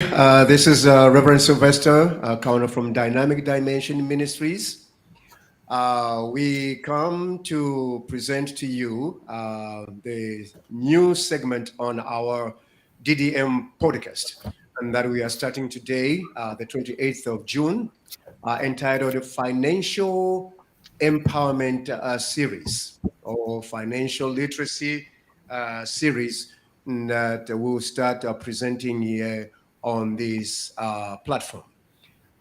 This is Reverend Sylvester, counter from Dynamic Dimension Ministries. We come to present to you the new segment on our DDM podcast, and that we are starting today, the 28th of June, entitled Financial Empowerment Series or Financial Literacy Series that we'll start presenting here on this platform.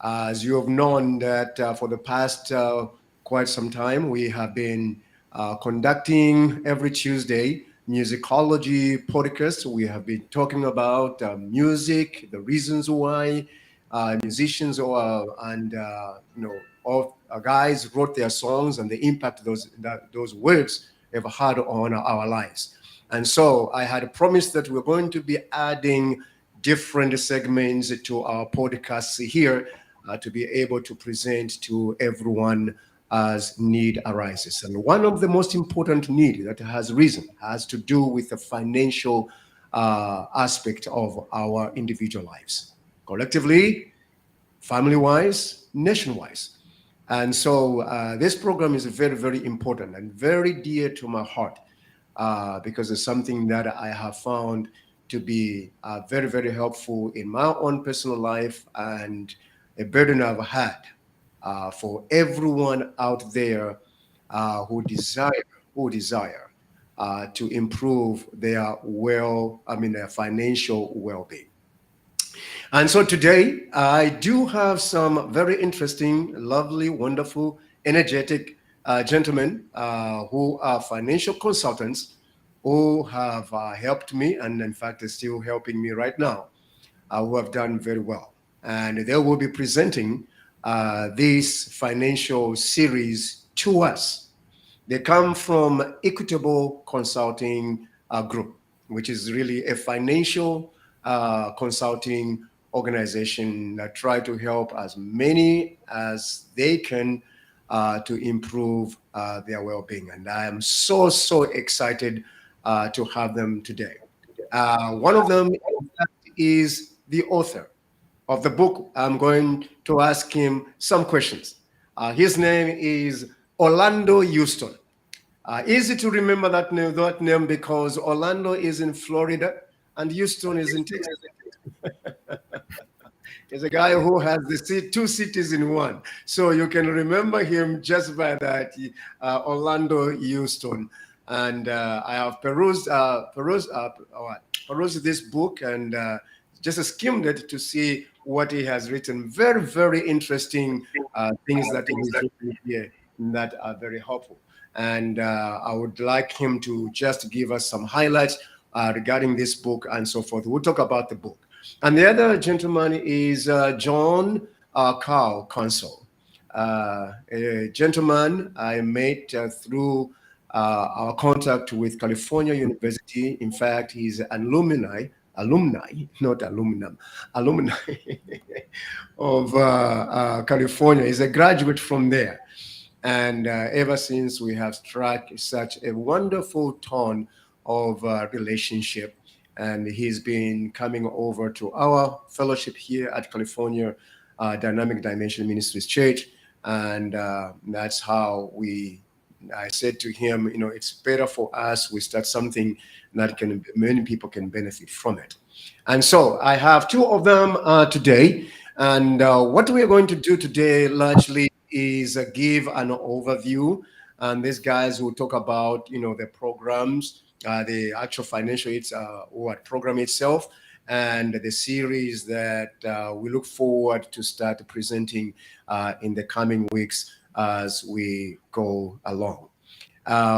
As you have known that for the past quite some time, we have been conducting every Tuesday musicology podcast. We have been talking about music, the reasons why musicians all guys wrote their songs and the impact those words have had on our lives. And so I had promised that we're going to be adding different segments to our podcasts here to be able to present to everyone as need arises. And one of the most important need that has risen has to do with the financial aspect of our individual lives, collectively, family-wise, nation-wise. And so this program is very, very important and very dear to my heart because it's something that I have found to be very, very helpful in my own personal life and a burden I've had for everyone out there who desire to improve their their financial well-being. And so today I do have some very interesting, lovely, wonderful, energetic gentlemen who are financial consultants who have helped me and in fact are still helping me right now, who have done very well. And they will be presenting this financial series to us. They come from Equitable Consulting Group, which is really a financial consulting organization that try to help as many as they can to improve their well-being. And I am so, so excited to have them today. One of them is the author of the book. I'm going to ask him some questions. His name is Orlando Houston. Easy to remember that name because Orlando is in Florida and Houston is in Texas. He's a guy who has two cities in one. So you can remember him just by that, Orlando Houston. And I have perused this book and just skimmed it to see what he has written. Very, very interesting things that he's written here that are very helpful. And I would like him to just give us some highlights regarding this book and so forth. We'll talk about the book. And the other gentleman is John Carl Consul, a gentleman I met through our contact with California University. In fact, he's an alumni, not aluminum, alumni of California. He's a graduate from there. And ever since we have struck such a wonderful tone of relationship. And he's been coming over to our fellowship here at California Dynamic Dimension Ministries Church. And that's how I said to him, it's better for us we start something that many people can benefit from it. And so I have two of them today. And what we're going to do today largely is give an overview. And these guys will talk about, the programs, the actual financial program itself, and the series that we look forward to start presenting in the coming weeks as we go along.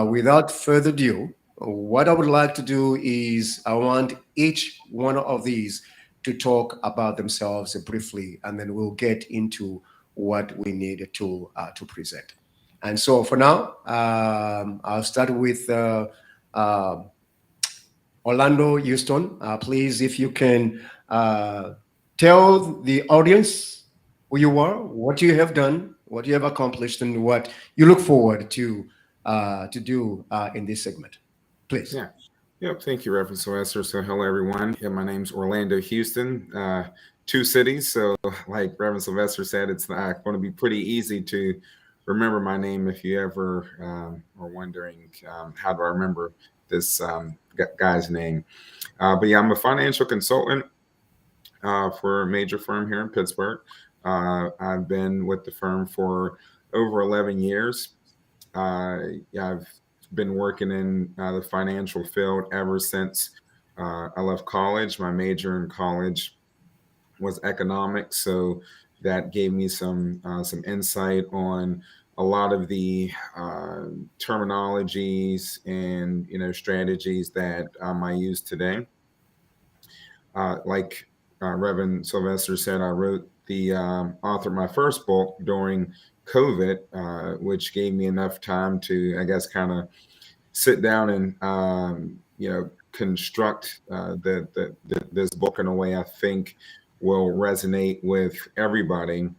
Without further ado, what I would like to do is I want each one of these to talk about themselves briefly, and then we'll get into what we need to present. And so for now, I'll start with Orlando Houston. Please, if you can tell the audience who you are, what you have done, what you have accomplished, and what you look forward to do in this segment. Please. Yeah. Yep, thank you, Reverend Sylvester. So, hello, everyone. Yeah, my name's Orlando Houston, two cities. So, like Reverend Sylvester said, it's going to be pretty easy to remember my name if you ever are wondering how do I remember this guy's name. But yeah, I'm a financial consultant for a major firm here in Pittsburgh. I've been with the firm for over 11 years. Yeah, I've been working in the financial field ever since I left college. My major in college was economics, so that gave me some insight on a lot of the terminologies and strategies that I use today. Like Reverend Sylvester said, I wrote the authored my first book during COVID, which gave me enough time to, I guess, kind of sit down and construct this book in a way I think will resonate with everybody.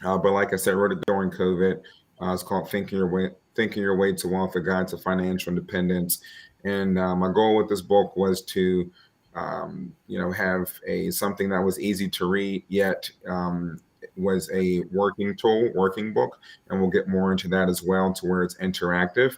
But like I said, I wrote it during COVID. It's called Thinking Your Way to Wealth: A Guide to Financial Independence. And my goal with this book was to, have a something that was easy to read, yet was a working book, and we'll get more into that as well, to where it's interactive.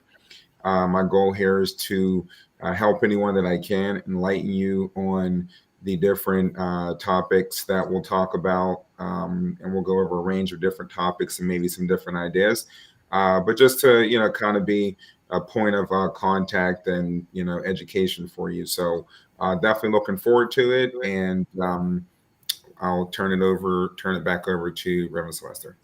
My goal here is to help anyone that I can, enlighten you on the different topics that we'll talk about, and we'll go over a range of different topics and maybe some different ideas. But just to kind of be a point of contact and education for you. So definitely looking forward to it, and I'll turn it back over to Reverend Sylvester.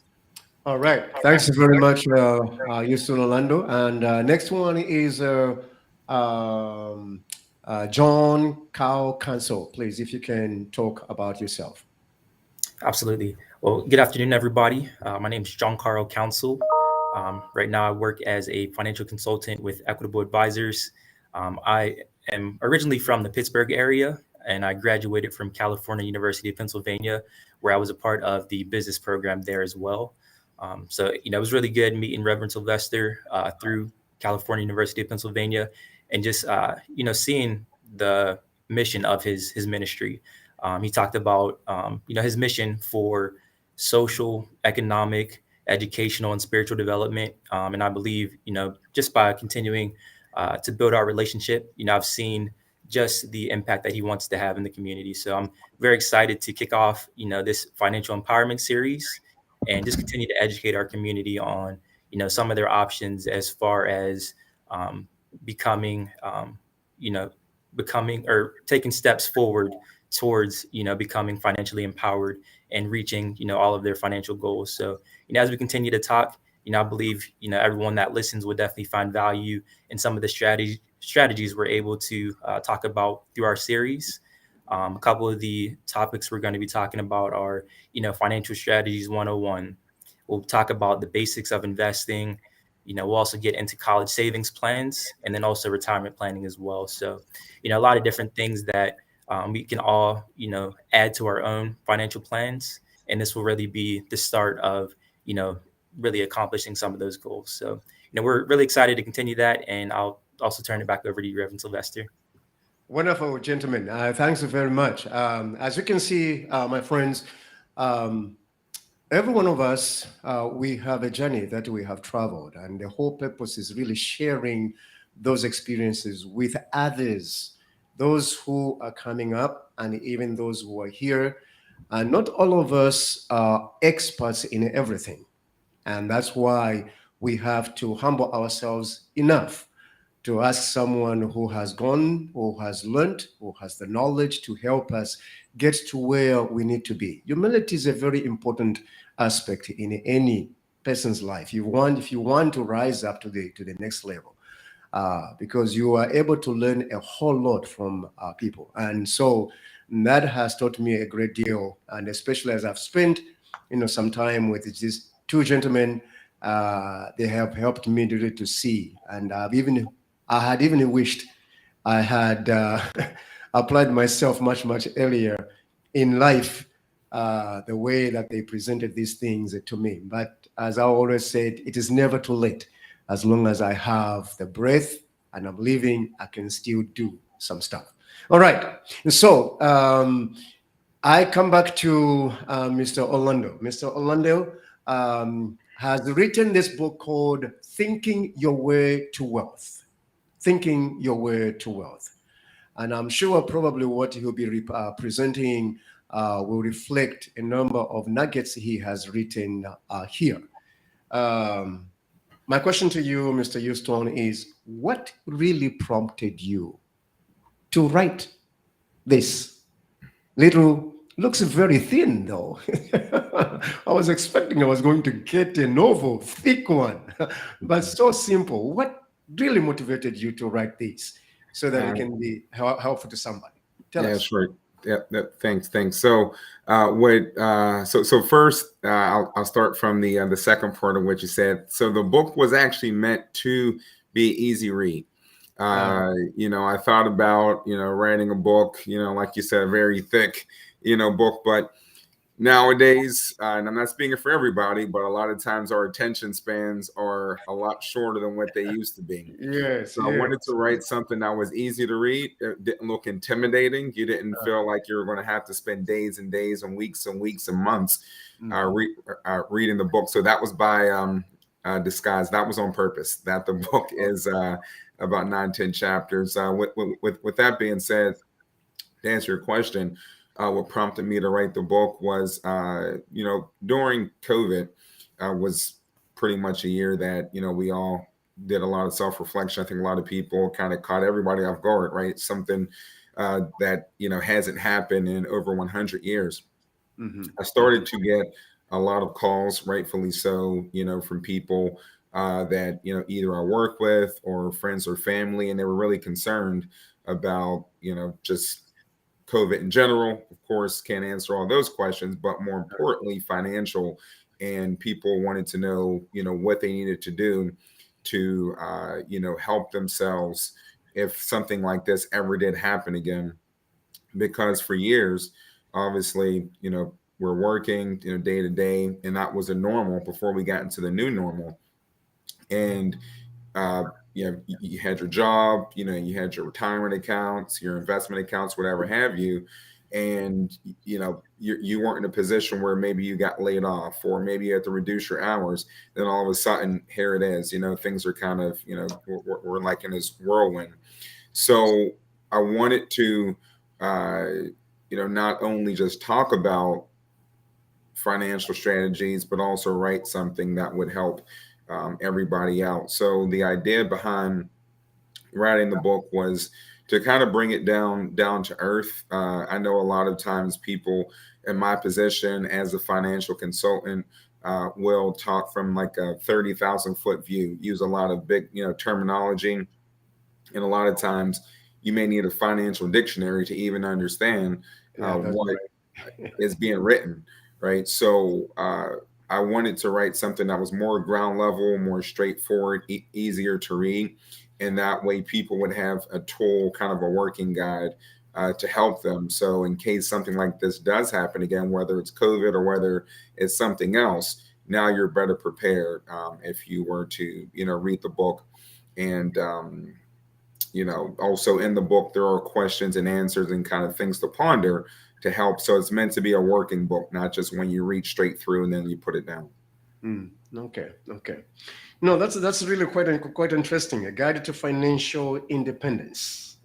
All right. Thanks very much, Houston Orlando. And next one is um, John Carl Cancel. Please, if you can talk about yourself. Absolutely. Well, good afternoon, everybody. My name is John Carl Council. Right now, I work as a financial consultant with Equitable Advisors. I am originally from the Pittsburgh area, and I graduated from California University of Pennsylvania, where I was a part of the business program there as well. So, it was really good meeting Reverend Sylvester through California University of Pennsylvania, and just, seeing the mission of his ministry. He talked about, his mission for social, economic, educational, and spiritual development. And I believe, just by continuing to build our relationship, I've seen just the impact that he wants to have in the community. So I'm very excited to kick off, this financial empowerment series, and just continue to educate our community on, some of their options as far as becoming, you know, becoming or taking steps forward towards, becoming financially empowered and reaching, all of their financial goals. So, as we continue to talk, I believe, everyone that listens will definitely find value in some of the strategies we're able to talk about through our series. A couple of the topics we're going to be talking about are, financial strategies 101. We'll talk about the basics of investing. We'll also get into college savings plans, and then also retirement planning as well. So, a lot of different things that we can all, add to our own financial plans. And this will really be the start of, really accomplishing some of those goals. So, we're really excited to continue that. And I'll also turn it back over to you, Reverend Sylvester. Wonderful, gentlemen. Thanks very much. As you can see, my friends, um, every one of us, we have a journey that we have traveled, and the whole purpose is really sharing those experiences with others, those who are coming up, and even those who are here. And not all of us are experts in everything. And that's why we have to humble ourselves enough to ask someone who has gone, who has learned, who has the knowledge to help us get to where we need to be. Humility is a very important aspect in any person's life. If you want to rise up to the next level, because you are able to learn a whole lot from people, and so that has taught me a great deal. And especially as I've spent, some time with these two gentlemen, they have helped me to see, and I had even wished I had applied myself much earlier in life, the way that they presented these things to me. But as I always said, it is never too late as long as I have the breath and I'm living, I can still do some stuff. All right. So I come back to Mr. Orlando. Mr. Orlando has written this book called Thinking Your Way to Wealth. Thinking Your Way to Wealth. And I'm sure probably what he'll be presenting will reflect a number of nuggets he has written here. My question to you, Mr. Houston, is what really prompted you to write this little, looks very thin though. I was expecting I was going to get a novel, thick one, but so simple. What really motivated you to write this so that it can be helpful to somebody? Tell us. Sure. Thanks. So, so first, I'll start from the second part of what you said. So the book was actually meant to be easy read. I thought about, writing a book, like you said, a very thick, book, but nowadays, and I'm not speaking for everybody, but a lot of times our attention spans are a lot shorter than what they used to be. Yes. So I wanted to write something that was easy to read. It didn't look intimidating. You didn't feel like you were going to have to spend days and days and weeks and months reading the book. So that was by disguise. That was on purpose. That the book is about 9-10 chapters. With that being said, to answer your question, what prompted me to write the book was, during COVID was pretty much a year that, we all did a lot of self-reflection. I think a lot of people kind of caught everybody off guard, right? Something that, hasn't happened in over 100 years. Mm-hmm. I started to get a lot of calls, rightfully so, from people that, either I work with or friends or family, and they were really concerned about, just COVID in general. Of course, can't answer all those questions, but more importantly, financial. And people wanted to know, what they needed to do to, help themselves if something like this ever did happen again. Because for years, obviously, we're working, day to day, and that was a normal before we got into the new normal. And you had your job, you had your retirement accounts, your investment accounts, whatever have you. And, you weren't in a position where maybe you got laid off, or maybe you had to reduce your hours. Then all of a sudden, here it is, things are kind of, we're like in this whirlwind. So I wanted to, not only just talk about financial strategies, but also write something that would help everybody out. So the idea behind writing the book was to kind of bring it down to earth. I know a lot of times people in my position as a financial consultant will talk from like a 30,000 foot view, use a lot of big, terminology. And a lot of times you may need a financial dictionary to even understand what is being written, right? So I wanted to write something that was more ground level, more straightforward, easier to read. And that way people would have a tool, kind of a working guide to help them. So in case something like this does happen again, whether it's COVID or whether it's something else, now you're better prepared if you were to, read the book. And, also in the book, there are questions and answers and kind of things to ponder to help. So it's meant to be a working book, not just when you read straight through and then you put it down. Okay. No, that's really quite interesting. A guide to financial independence.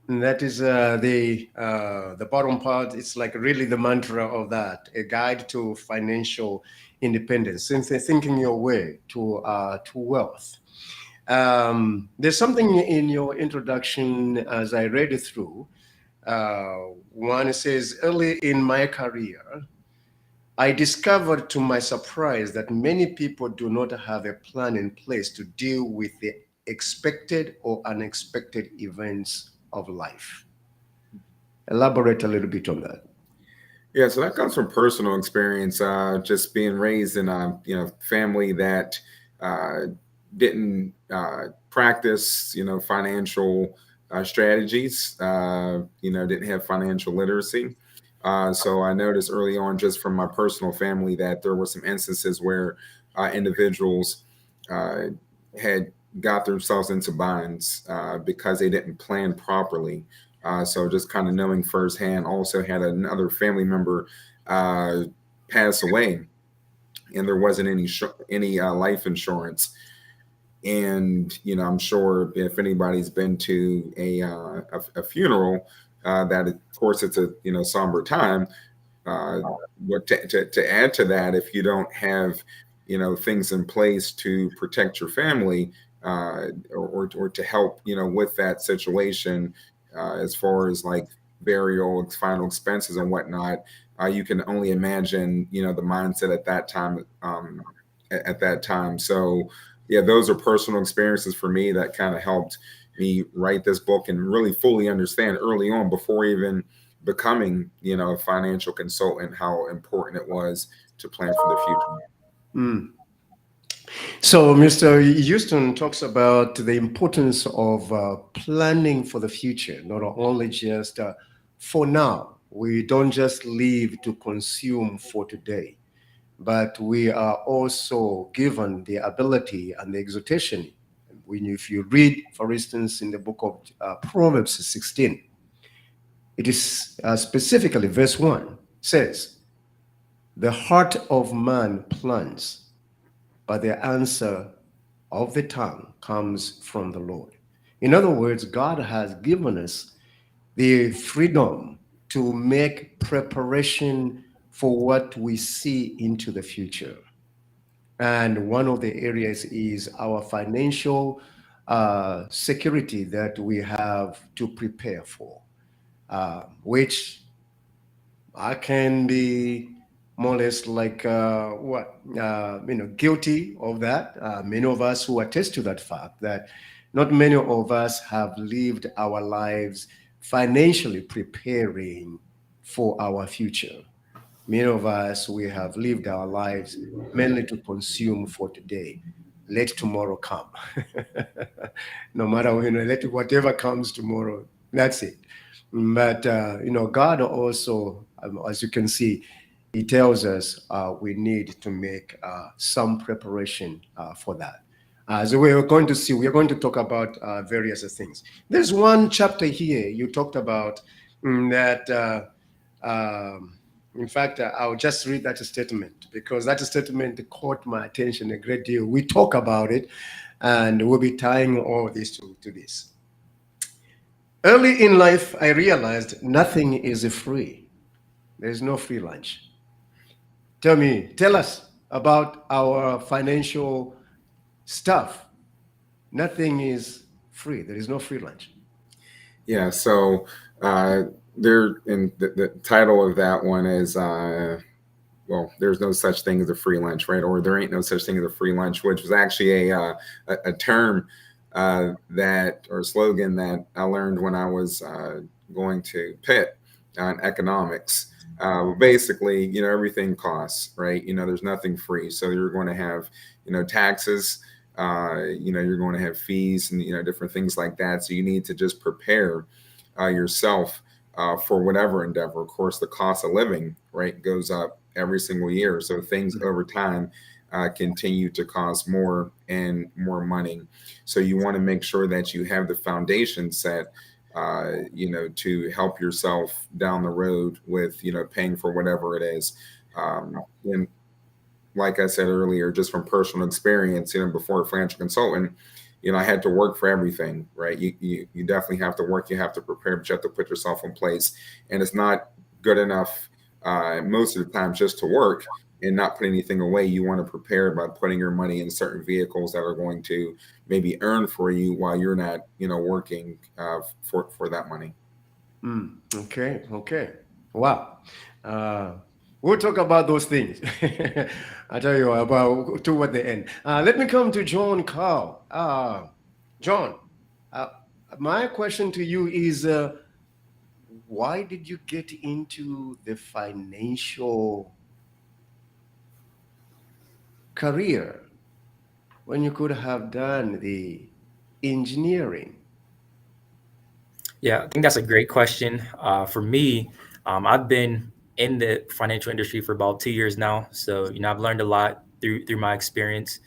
And that is the bottom part. It's like really the mantra of that. A guide to financial independence. Thinking your way to wealth. There's something in your introduction as I read it through. One says, early in my career, I discovered to my surprise that many people do not have a plan in place to deal with the expected or unexpected events of life. Elaborate a little bit on that. Yeah, so that comes from personal experience, just being raised in a family that didn't practice financial strategies, didn't have financial literacy. So I noticed early on, just from my personal family, that there were some instances where individuals had got themselves into binds because they didn't plan properly. So just kind of knowing firsthand, also had another family member pass away, and there wasn't any life insurance. And I'm sure if anybody's been to a funeral, that of course it's a somber time. But to add to that, if you don't have things in place to protect your family, or to help with that situation, as far as like burial, final expenses and whatnot, you can only imagine the mindset at that time. At that time, so yeah, those are personal experiences for me that kind of helped me write this book and really fully understand early on, before even becoming a financial consultant, how important it was to plan for the future. Mm. So, Mr. Houston talks about the importance of planning for the future, not only just for now. We don't just live to consume for today, but we are also given the ability and the exhortation. If you read, for instance, in the book of Proverbs 16, it is specifically verse 1 says, "The heart of man plans, but the answer of the tongue comes from the Lord." In other words, God has given us the freedom to make preparation for what we see into the future. And one of the areas is our financial security that we have to prepare for, which I can be more or less like guilty of that. Many of us who attest to that fact that not many of us have lived our lives financially preparing for our future. Many of us, we have lived our lives mainly to consume for today. Let tomorrow come. No matter let whatever comes tomorrow, that's it. But God also, as you can see, He tells us we need to make some preparation for that. So we are going to see, we are going to talk about various things. There's one chapter here you talked about that. In fact, I'll just read that statement because that statement caught my attention a great deal. We talk about it, and we'll be tying all this to this. Early in life, I realized nothing is free. There's no free lunch. Tell us about our financial stuff. Nothing is free. There is no free lunch. Yeah, so there, in the title of that one is well, there's no such thing as a free lunch, right? Or there ain't no such thing as a free lunch, which was actually a term that, or slogan that I learned when I was going to Pitt on economics. Basically, everything costs, right? There's nothing free. So you're going to have, taxes, you're going to have fees and, different things like that. So you need to just prepare yourself for whatever endeavor. Of course, the cost of living, right, goes up every single year. So things over time continue to cost more and more money. So you want to make sure that you have the foundation set, to help yourself down the road with, paying for whatever it is. And like I said earlier, just from personal experience, before a financial consultant, I had to work for everything, right? You definitely have to work, you have to prepare, but you have to put yourself in place. And it's not good enough most of the time just to work and not put anything away. You want to prepare by putting your money in certain vehicles that are going to maybe earn for you while you're not, working for that money. Okay. Wow. We'll talk about those things. I tell you about toward the end. Let me come to John Carl. John, my question to you is, why did you get into the financial career when you could have done the engineering? Yeah, I think that's a great question. For me, I've been in the financial industry for about 2 years now, so I've learned a lot through my experience.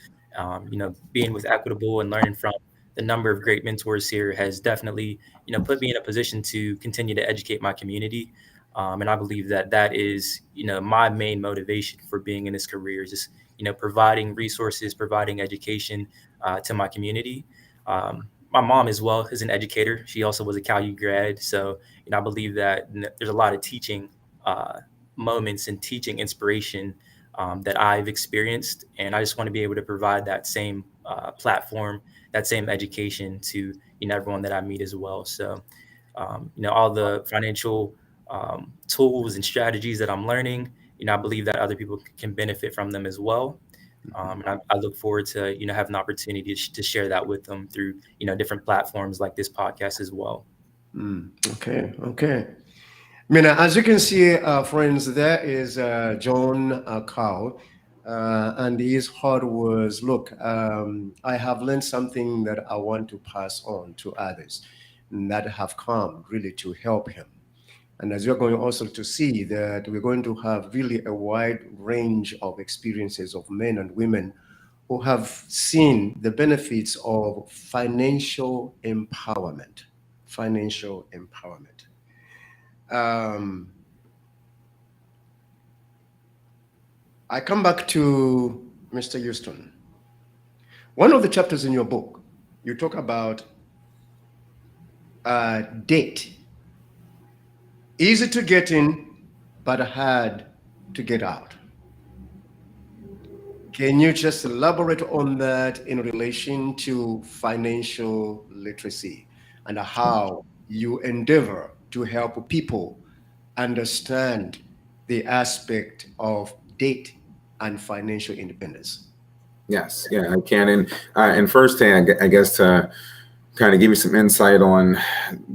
Being with Equitable and learning from the number of great mentors here has definitely, put me in a position to continue to educate my community. And I believe that that is, my main motivation for being in this career is just, providing resources, providing education to my community. My mom as well is an educator. She also was a Cal U grad. So, I believe that there's a lot of teaching moments and teaching inspiration that I've experienced. And I just want to be able to provide that same platform, that same education to, everyone that I meet as well. So, all the financial tools and strategies that I'm learning, I believe that other people can benefit from them as well. And I look forward to, having the opportunity to share that with them through, different platforms like this podcast as well. Okay. I mean, as you can see, friends, there is John Carl, and his heart was, look, I have learned something that I want to pass on to others that have come really to help him. And as you're going also to see that we're going to have really a wide range of experiences of men and women who have seen the benefits of financial empowerment. Financial empowerment. I come back to Mr. Houston. One of the chapters in your book, you talk about debt. Easy to get in, but hard to get out. Can you just elaborate on that in relation to financial literacy and how you endeavor to help people understand the aspect of debt and financial independence? Yes, yeah, I can. And firsthand, I guess to kind of give you some insight on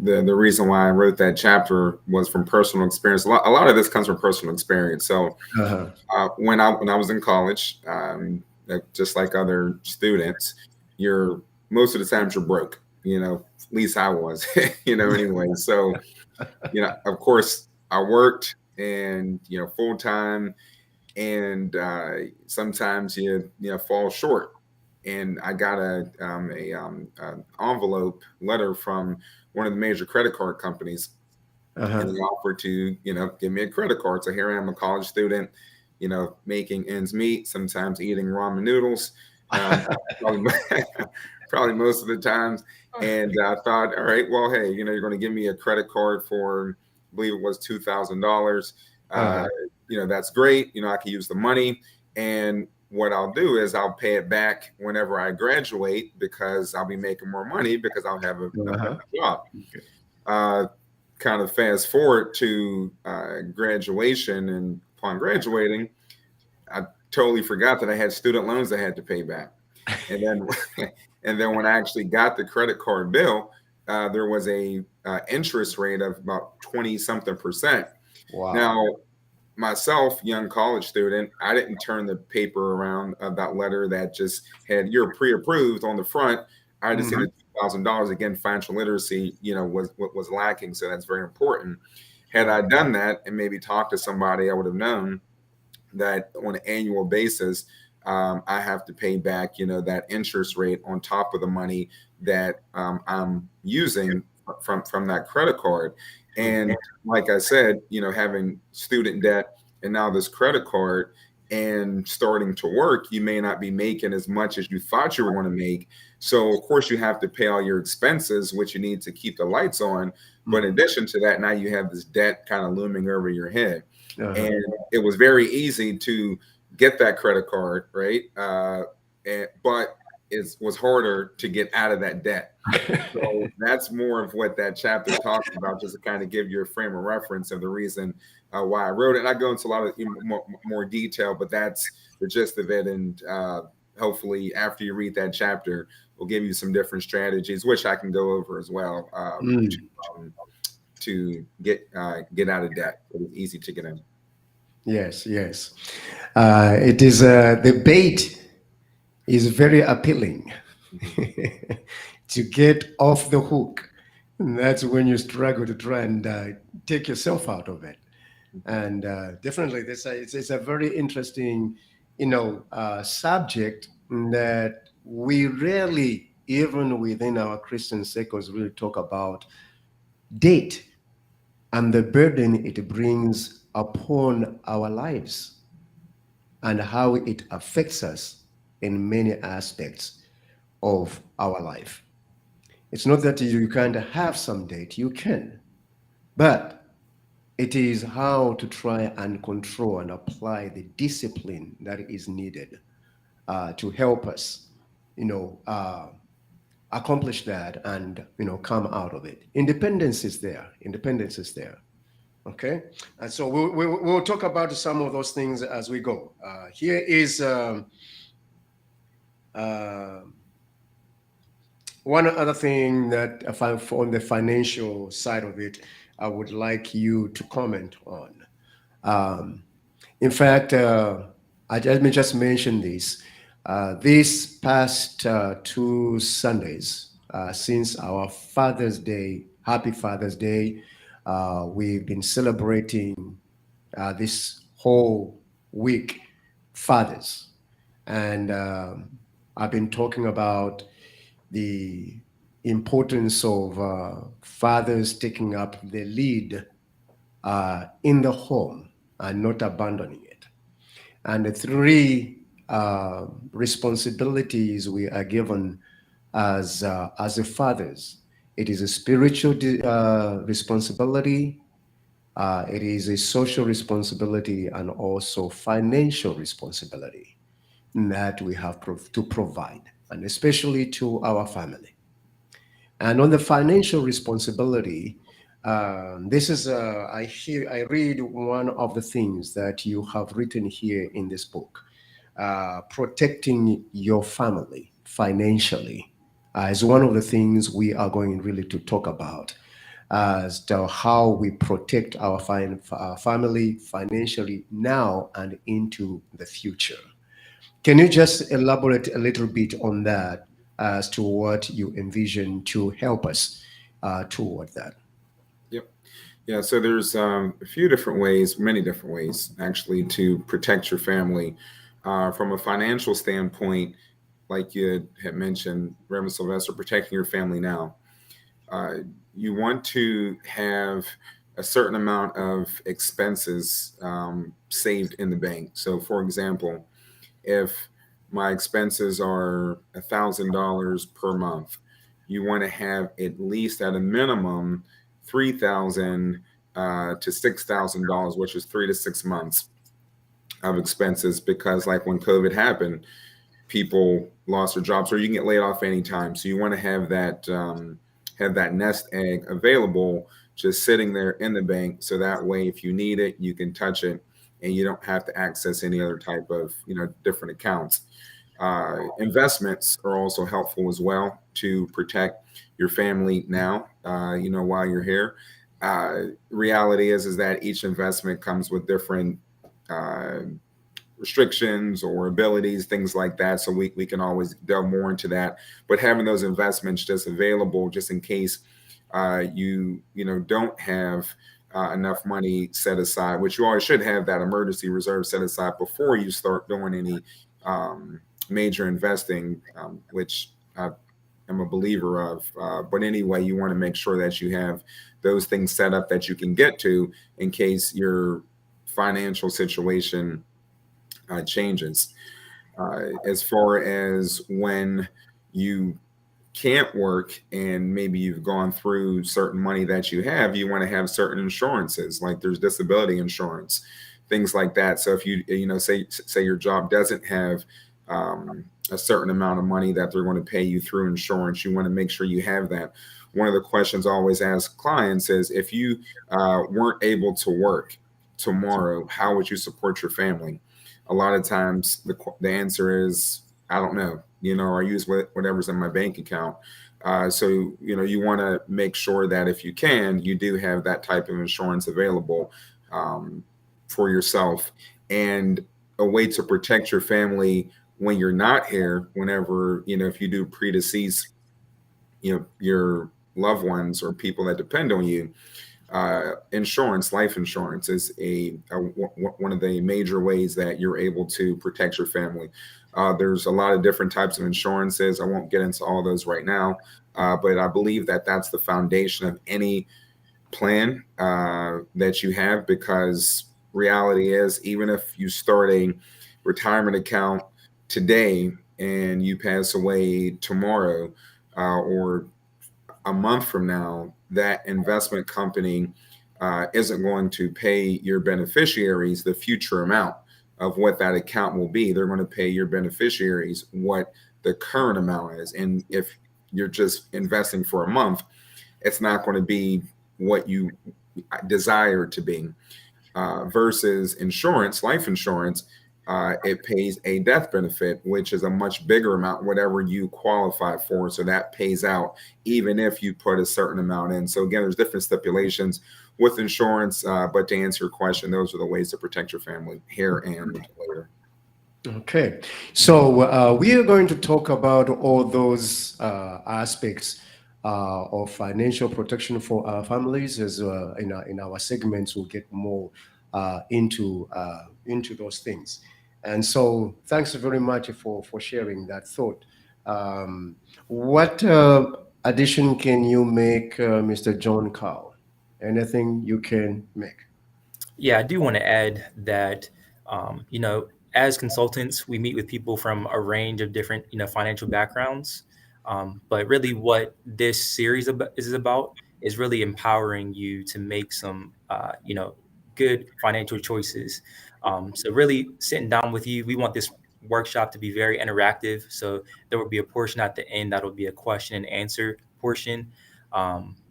the reason why I wrote that chapter was from personal experience. A lot of this comes from personal experience. So when I was in college, just like other students, most of the times you're broke. At least I was. Anyway. So of course, I worked and full time, and sometimes you fall short. And I got an envelope letter from one of the major credit card companies, and they offered to give me a credit card. So here I am, a college student, making ends meet, sometimes eating ramen noodles, probably most of the times. And I thought, all right, well, hey, you're going to give me a credit card for, I believe it was $2,000. That's great. I can use the money. And what I'll do is I'll pay it back whenever I graduate, because I'll be making more money because I'll have a job. Kind of fast forward to graduation, and upon graduating, I totally forgot that I had student loans I had to pay back. And then when I actually got the credit card bill, there was a interest rate of about 20-something%. Wow. Now, myself, young college student, I didn't turn the paper around of that letter that just had "you're pre-approved" on the front. I just seen $2,000. Again, financial literacy, was lacking. So that's very important. Had I done that and maybe talked to somebody, I would have known that on an annual basis, I have to pay back, that interest rate on top of the money that I'm using from that credit card. And like I said, having student debt and now this credit card and starting to work, you may not be making as much as you thought you were going to make. So of course you have to pay all your expenses, which you need to keep the lights on. But in addition to that, now you have this debt kind of looming over your head. And it was very easy to get that credit card, right? But it was harder to get out of that debt. So that's more of what that chapter talks about, just to kind of give you a frame of reference of the reason why I wrote it. And I go into a lot of more detail, but that's the gist of it. And hopefully after you read that chapter, we'll give you some different strategies, which I can go over as well, to get out of debt. It's easy to get in. Yes. It is the bait is very appealing to get off the hook. And that's when you struggle to try and take yourself out of it. And definitely, it's a very interesting, subject that we rarely, even within our Christian circles, really talk about debt and the burden it brings upon our lives and how it affects us in many aspects of our life. It's not that you can't have some debt, you can, but it is how to try and control and apply the discipline that is needed to help us, accomplish that and come out of it. Independence is there. Independence is there. Okay, and so we'll talk about some of those things as we go. Here is one other thing that I find on the financial side of it, I would like you to comment on. In fact, let me just mention this. This past 2 Sundays, since our Father's Day, Happy Father's Day, we've been celebrating this whole week fathers. And I've been talking about the importance of fathers taking up the lead in the home and not abandoning it. And the 3 responsibilities we are given as a fathers. It is a spiritual responsibility, it is a social responsibility, and also financial responsibility that we have to provide, and especially to our family. And on the financial responsibility, this is I read one of the things that you have written here in this book, protecting your family financially, is one of the things we are going really to talk about as to how we protect our family financially now and into the future. Can you just elaborate a little bit on that as to what you envision to help us toward that? Yep. Yeah. So there's a few different ways, many different ways actually, to protect your family. From a financial standpoint, like you had mentioned, Reverend Sylvester, protecting your family now. You want to have a certain amount of expenses saved in the bank. So, for example, if my expenses are $1,000 per month, you want to have at least at a minimum $3,000 to $6,000, which is 3 to 6 months of expenses, because like when COVID happened, people lost their jobs, or you can get laid off anytime. So you want to have that nest egg available, just sitting there in the bank, so that way if you need it, you can touch it and you don't have to access any other type of different accounts. Investments are also helpful as well to protect your family now, while you're here. Reality is that each investment comes with different restrictions or abilities, things like that. So we can always delve more into that. But having those investments just available, just in case you don't have enough money set aside, which you always should have that emergency reserve set aside before you start doing any major investing, which I am a believer of. But anyway, you want to make sure that you have those things set up that you can get to in case your financial situation changes. As far as when you can't work and maybe you've gone through certain money that you want to have certain insurances, like there's disability insurance, things like that. So if you say your job doesn't have a certain amount of money that they're going to pay you through insurance, you want to make sure you have that. One of the questions I always ask clients is, if you weren't able to work tomorrow, how would you support your family? A lot of times the answer is, I don't know, I use whatever's in my bank account. So you want to make sure that if you can, you do have that type of insurance available for yourself. And a way to protect your family when you're not here, whenever, if you do predecease, your loved ones or people that depend on you, Insurance, life insurance, is one of the major ways that you're able to protect your family. There's a lot of different types of insurances. I won't get into all those right now, but I believe that that's the foundation of any plan that you have, because reality is, even if you start a retirement account today and you pass away tomorrow, or a month from now, that investment company isn't going to pay your beneficiaries the future amount of what that account will be. They're going to pay your beneficiaries what the current amount is. And if you're just investing for a month, it's not going to be what you desire it to be. Versus insurance, life insurance, it pays a death benefit, which is a much bigger amount, whatever you qualify for. So that pays out even if you put a certain amount in. So again, there's different stipulations with insurance, but to answer your question, those are the ways to protect your family here and later. Okay, so we are going to talk about all those aspects of financial protection for our families. As in our segments, we'll get more into those things. And so, thanks very much for sharing that thought. What addition can you make, Mr. John Carl? Anything you can make? Yeah, I do want to add that, as consultants, we meet with people from a range of different, financial backgrounds. But really, what this series is about is really empowering you to make some, good financial choices. So really sitting down with you, we want this workshop to be very interactive. So there will be a portion at the end that'll be a question and answer portion.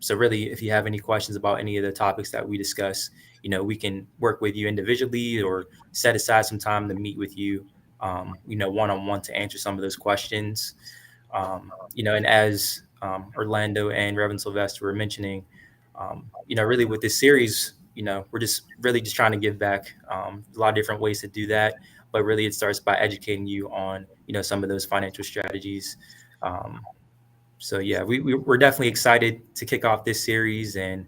So really, if you have any questions about any of the topics that we discuss, we can work with you individually or set aside some time to meet with you, one-on-one to answer some of those questions. And as Orlando and Reverend Sylvester were mentioning, really with this series, we're just really just trying to give back. A lot of different ways to do that, but really it starts by educating you on, some of those financial strategies. So yeah, we're definitely excited to kick off this series and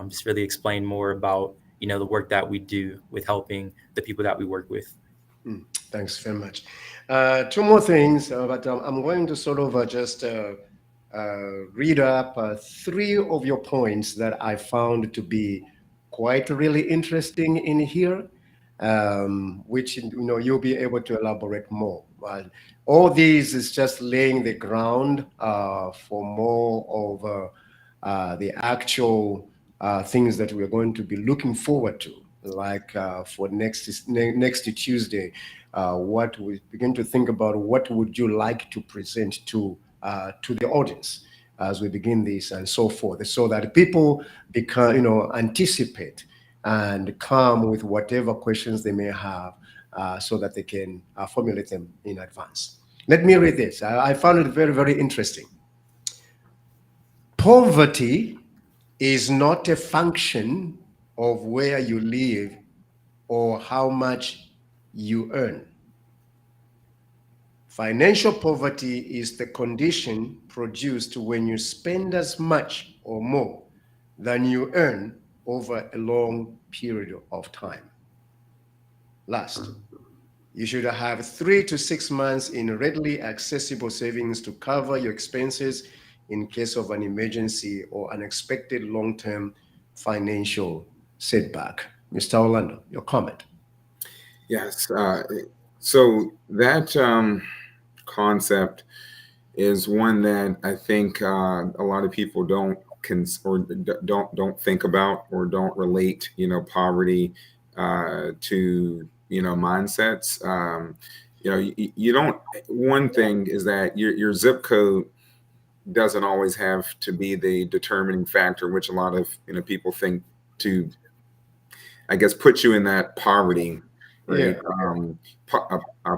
just really explain more about, the work that we do with helping the people that we work with. Thanks very much. Two more things, but I'm going to sort of just read up three of your points that I found to be quite really interesting in here, which you'll be able to elaborate more. But all these is just laying the ground for more of the actual things that we're going to be looking forward to, like for next Tuesday. What we begin to think about, what would you like to present to the audience as we begin this and so forth, so that people anticipate and come with whatever questions they may have, so that they can formulate them in advance. Let me read this. I found it very, very interesting. Poverty is not a function of where you live or how much you earn. Financial poverty is the condition produced when you spend as much or more than you earn over a long period of time. Last, you should have 3 to 6 months in readily accessible savings to cover your expenses in case of an emergency or unexpected long-term financial setback. Mr. Orlando, your comment. Yes. So that concept is one that I think a lot of people don't think about or don't relate, poverty to mindsets. You don't. One thing is that your zip code doesn't always have to be the determining factor, which a lot of people think to, I guess, put you in that poverty, right?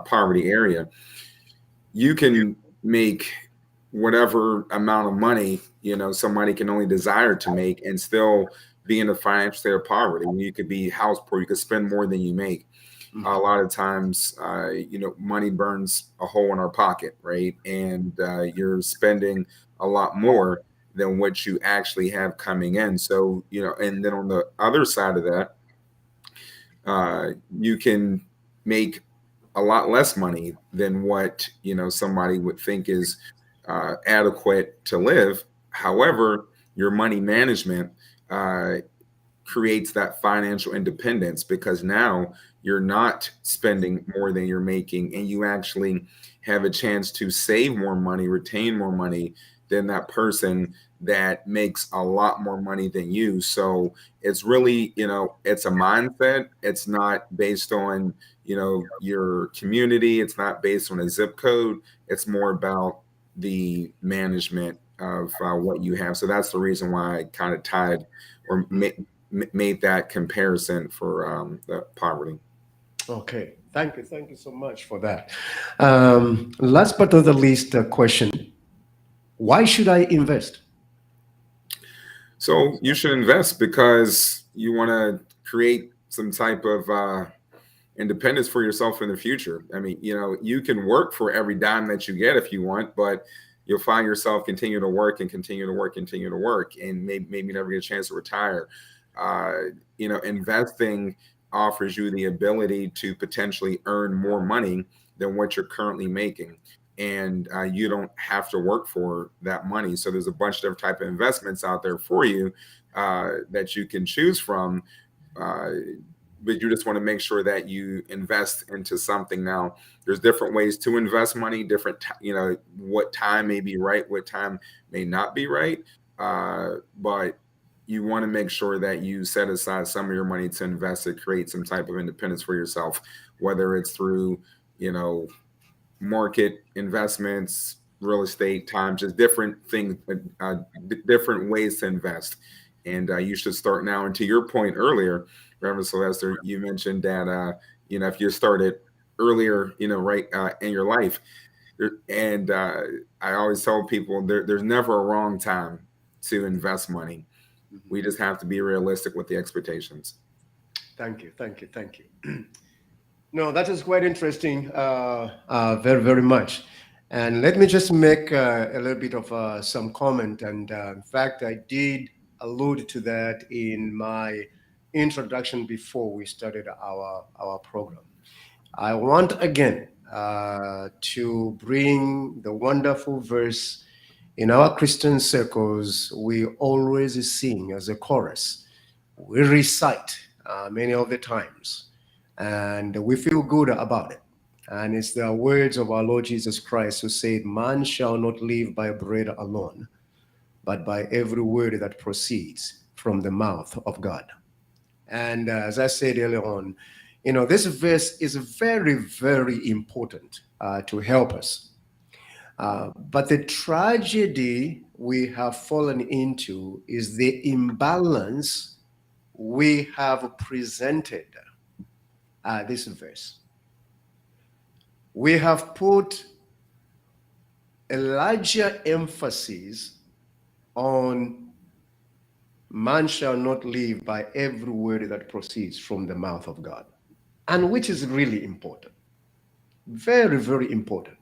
Poverty area. You can make whatever amount of money somebody can only desire to make and still be in a financial state of poverty. You could be house poor. You could spend more than you make. A lot of times, money burns a hole in our pocket, right? And you're spending a lot more than what you actually have coming in. So, and then on the other side of that, you can make a lot less money than what somebody would think is adequate to live. However, your money management creates that financial independence, because now you're not spending more than you're making, and you actually have a chance to save more money, retain more money than that person that makes a lot more money than you. So it's really, it's a mindset. It's not based on, your community. It's not based on a zip code. It's more about the management of what you have. So that's the reason why I kind of tied or made that comparison for the poverty. Okay, thank you so much for that. Last but not the least, question: why should I invest? So you should invest because you want to create some type of independence for yourself in the future. I mean, you can work for every dime that you get if you want, but you'll find yourself continue to work and continue to work, and maybe never get a chance to retire. Investing offers you the ability to potentially earn more money than what you're currently making. And you don't have to work for that money. So there's a bunch of different type of investments out there for you that you can choose from. But you just want to make sure that you invest into something. Now, there's different ways to invest money, what time may be right, what time may not be right. But you want to make sure that you set aside some of your money to invest to create some type of independence for yourself, whether it's through, market investments, real estate, time, just different things, different ways to invest. And you should start now. And to your point earlier, Reverend Sylvester, you mentioned that, if you started earlier, right in your life. And I always tell people there's never a wrong time to invest money. We just have to be realistic with the expectations. Thank you. No, that is quite interesting, very, very much. And let me just make a little bit of some comment. And in fact, I did allude to that in my introduction before we started our program. I want again to bring the wonderful verse in our Christian circles we always sing as a chorus. We recite many of the times, and we feel good about it. And it's the words of our Lord Jesus Christ, who said, "Man shall not live by bread alone, but by every word that proceeds from the mouth of God." And as I said earlier on, this verse is very, very important to help us. But the tragedy we have fallen into is the imbalance we have presented this verse. We have put a larger emphasis on man shall not live by every word that proceeds from the mouth of God, and which is really important. Very, very important.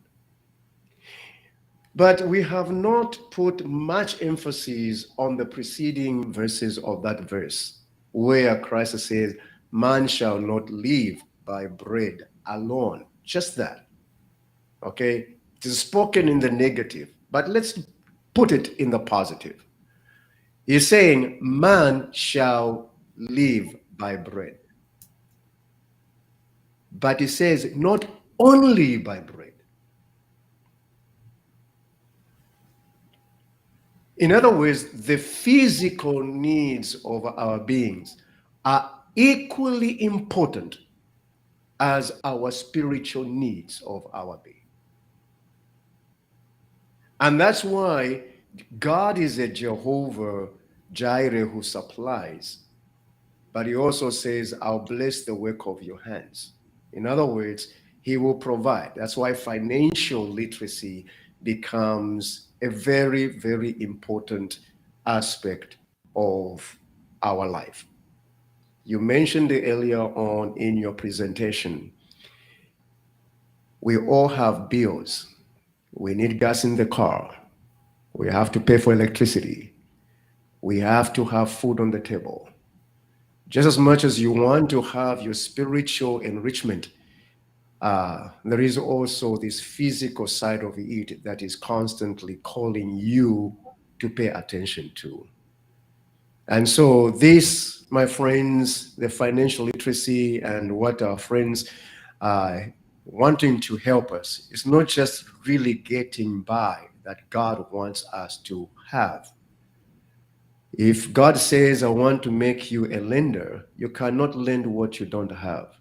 But we have not put much emphasis on the preceding verses of that verse, where Christ says, "Man shall not live by bread alone." Just that. Okay? It is spoken in the negative, but let's put it in the positive. He's saying, man shall live by bread. But he says, not only by bread. In other words, the physical needs of our beings are equally important as our spiritual needs of our being. And that's why God is a Jehovah Jireh who supplies, but he also says, "I'll bless the work of your hands." In other words, he will provide. That's why financial literacy becomes a very, very important aspect of our life. You mentioned it earlier on in your presentation. We all have bills. We need gas in the car. We have to pay for electricity. We have to have food on the table. Just as much as you want to have your spiritual enrichment, there is also this physical side of it that is constantly calling you to pay attention to. And so, this, my friends, the financial literacy and what our friends are wanting to help us, is not just really getting by that God wants us to have. If God says, I want to make you a lender, you cannot lend what you don't have.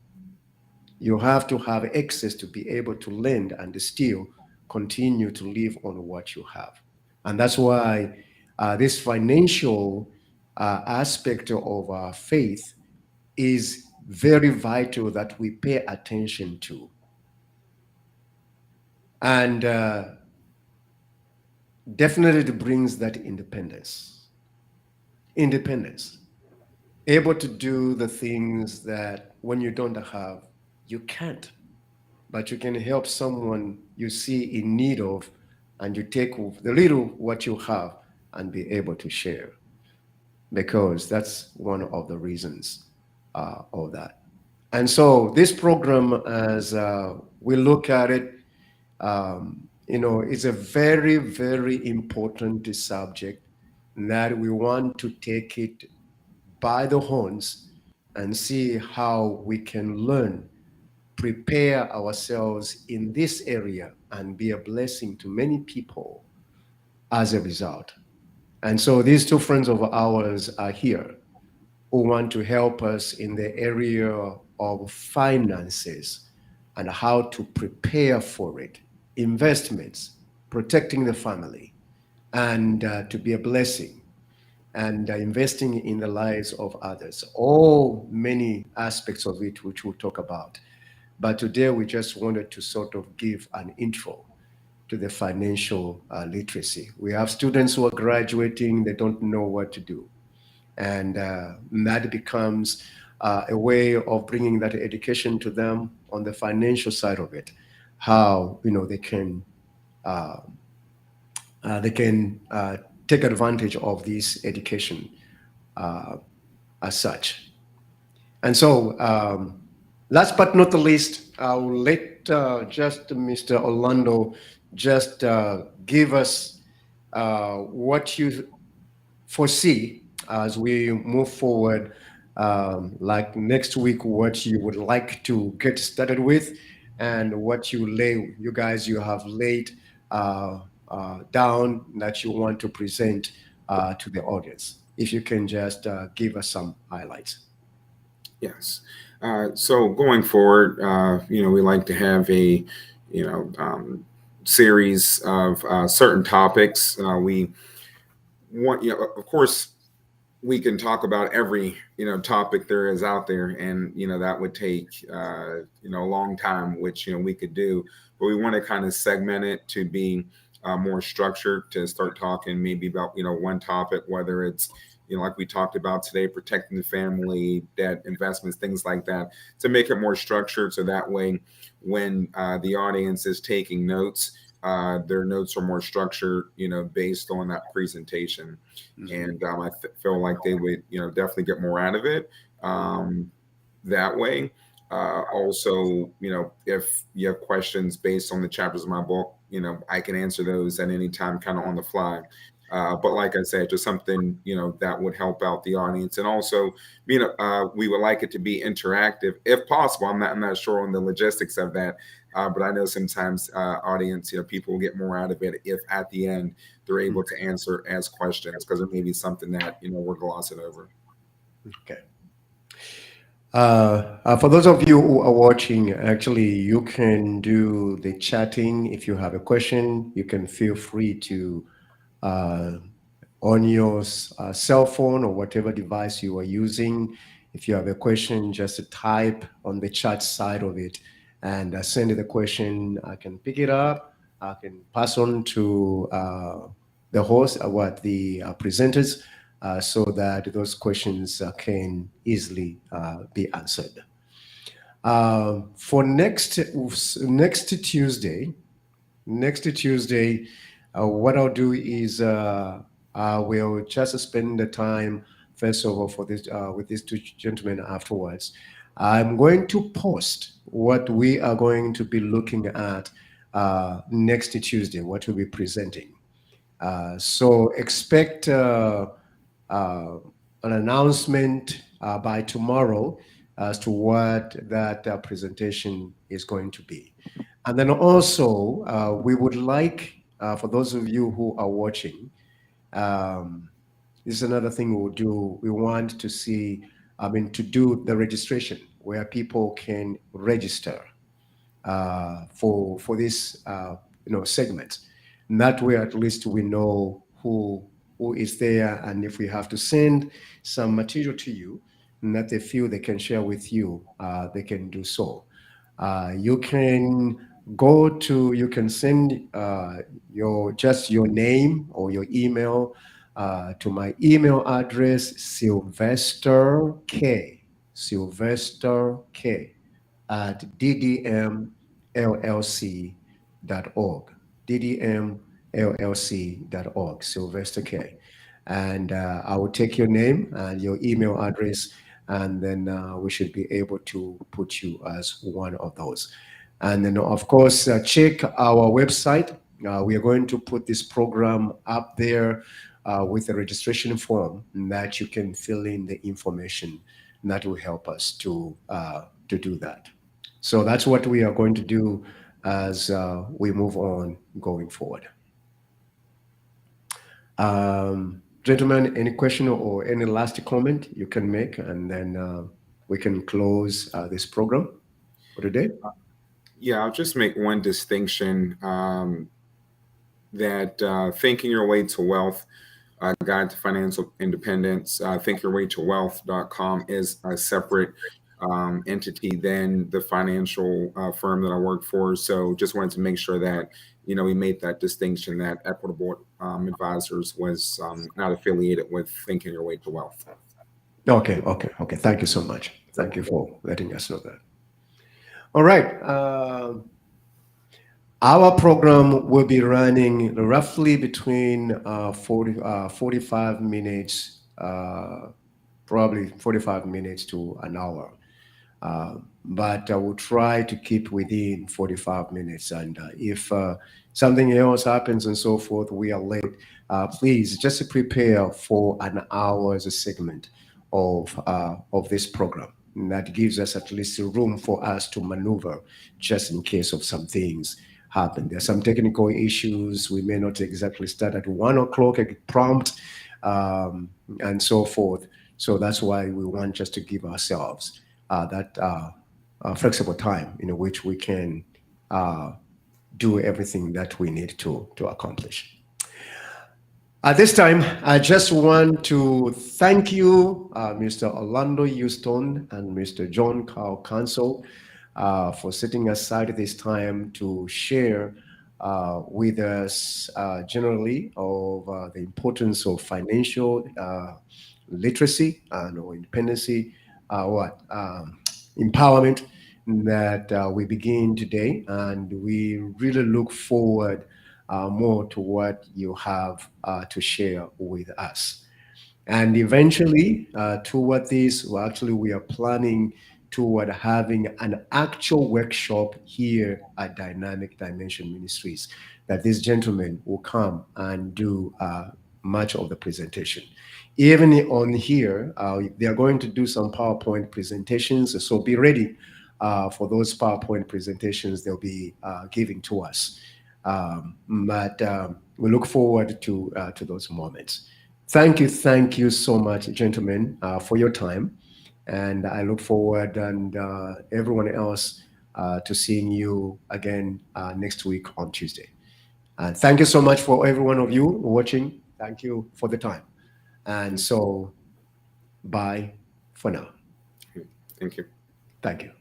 You have to have access to be able to lend and still continue to live on what you have. And that's why this financial aspect of our faith is very vital that we pay attention to. And definitely it brings that independence. Independence. Able to do the things that when you don't have, you can't. But you can help someone you see in need of, and you take the little what you have and be able to share. Because that's one of the reasons of that. And so this program, as we look at it, it's a very, very important subject that we want to take it by the horns and see how we can learn, prepare ourselves in this area, and be a blessing to many people as a result. And so these two friends of ours are here who want to help us in the area of finances and how to prepare for it, investments, protecting the family, and to be a blessing, and investing in the lives of others. All many aspects of it which we'll talk about. But today we just wanted to sort of give an intro to the financial literacy. We have students who are graduating, they don't know what to do. And that becomes a way of bringing that education to them on the financial side of it, how they can take advantage of this education as such. And so, last but not the least, I'll let just Mr. Orlando just give us what you foresee as we move forward, like next week, what you would like to get started with, and what you have laid down that you want to present to the audience. If you can just give us some highlights. Yes. So going forward, we like to have a, series of certain topics. We want, of course, we can talk about every, topic there is out there, and, that would take, a long time, which, we could do, but we want to kind of segment it to be more structured, to start talking maybe about, one topic, whether it's, like we talked about today, protecting the family, debt, investments, things like that, to make it more structured. So that way, when the audience is taking notes, their notes are more structured, based on that presentation. Mm-hmm. And I feel like they would, definitely get more out of it that way. Also, if you have questions based on the chapters of my book, I can answer those at any time, kind of on the fly. But like I said, just something, that would help out the audience. And also, we would like it to be interactive if possible. I'm not sure on the logistics of that. But I know sometimes audience, people will get more out of it if at the end they're able to ask questions, because it may be something that, we're glossing over. Okay. For those of you who are watching, actually, you can do the chatting. If you have a question, you can feel free to on your cell phone or whatever device you are using. If you have a question, just type on the chat side of it and send the question. I can pick it up. I can pass on to the host, the presenters, so that those questions can easily be answered. For next Tuesday, What I'll do is I will just spend the time first of all for this with these two gentlemen afterwards. I'm going to post what we are going to be looking at next Tuesday, what we'll be presenting. So expect uh, an announcement by tomorrow as to what that presentation is going to be. And then also, we would like, for those of you who are watching, um, this is another thing we'll do. We want to see, to do the registration where people can register for this segment. And that way, at least we know who is there, and if we have to send some material to you, and that they feel they can share with you, they can do so. You can you can send your name or your email to my email address, Sylvester K at ddmllc.org. ddmllc.org, Sylvester K. And I will take your name and your email address, and then we should be able to put you as one of those. And then, of course, check our website. We are going to put this program up there with a registration form that you can fill in the information, and that will help us to do that. So that's what we are going to do as we move on going forward. Gentlemen, any question or any last comment you can make, and then we can close this program for today? Yeah, I'll just make one distinction that Thinking Your Way to Wealth, Guide to Financial Independence, thinkyourwaytowealth.com is a separate entity than the financial firm that I work for. So just wanted to make sure that, we made that distinction that Equitable Advisors was not affiliated with Thinking Your Way to Wealth. Okay. Thank you so much. Thank you for letting us know that. All right. Our program will be running roughly between 45 minutes, probably 45 minutes to an hour. But I will try to keep within 45 minutes. And if something else happens and so forth, we are late, please just prepare for an hour's segment of this program. And that gives us at least room for us to maneuver just in case of some things happen. There are some technical issues. We may not exactly start at 1 o'clock prompt and so forth. So that's why we want just to give ourselves that flexible time in which we can do everything that we need to accomplish. At this time, I just want to thank you, Mr. Orlando Houston and Mr. John Carl Council, for setting aside this time to share with us generally of the importance of financial literacy and or independency, empowerment that we begin today. And we really look forward more to what you have to share with us. And eventually, toward this, we are planning toward having an actual workshop here at Dynamic Dimension Ministries, that these gentlemen will come and do much of the presentation. Even on here, they are going to do some PowerPoint presentations, so be ready for those PowerPoint presentations they'll be giving to us. But we look forward to those moments. Thank you so much, gentlemen, for your time. And I look forward, and everyone else, to seeing you again next week on Tuesday. And thank you so much for every one of you watching. Thank you for the time. And so, bye for now. Thank you. Thank you.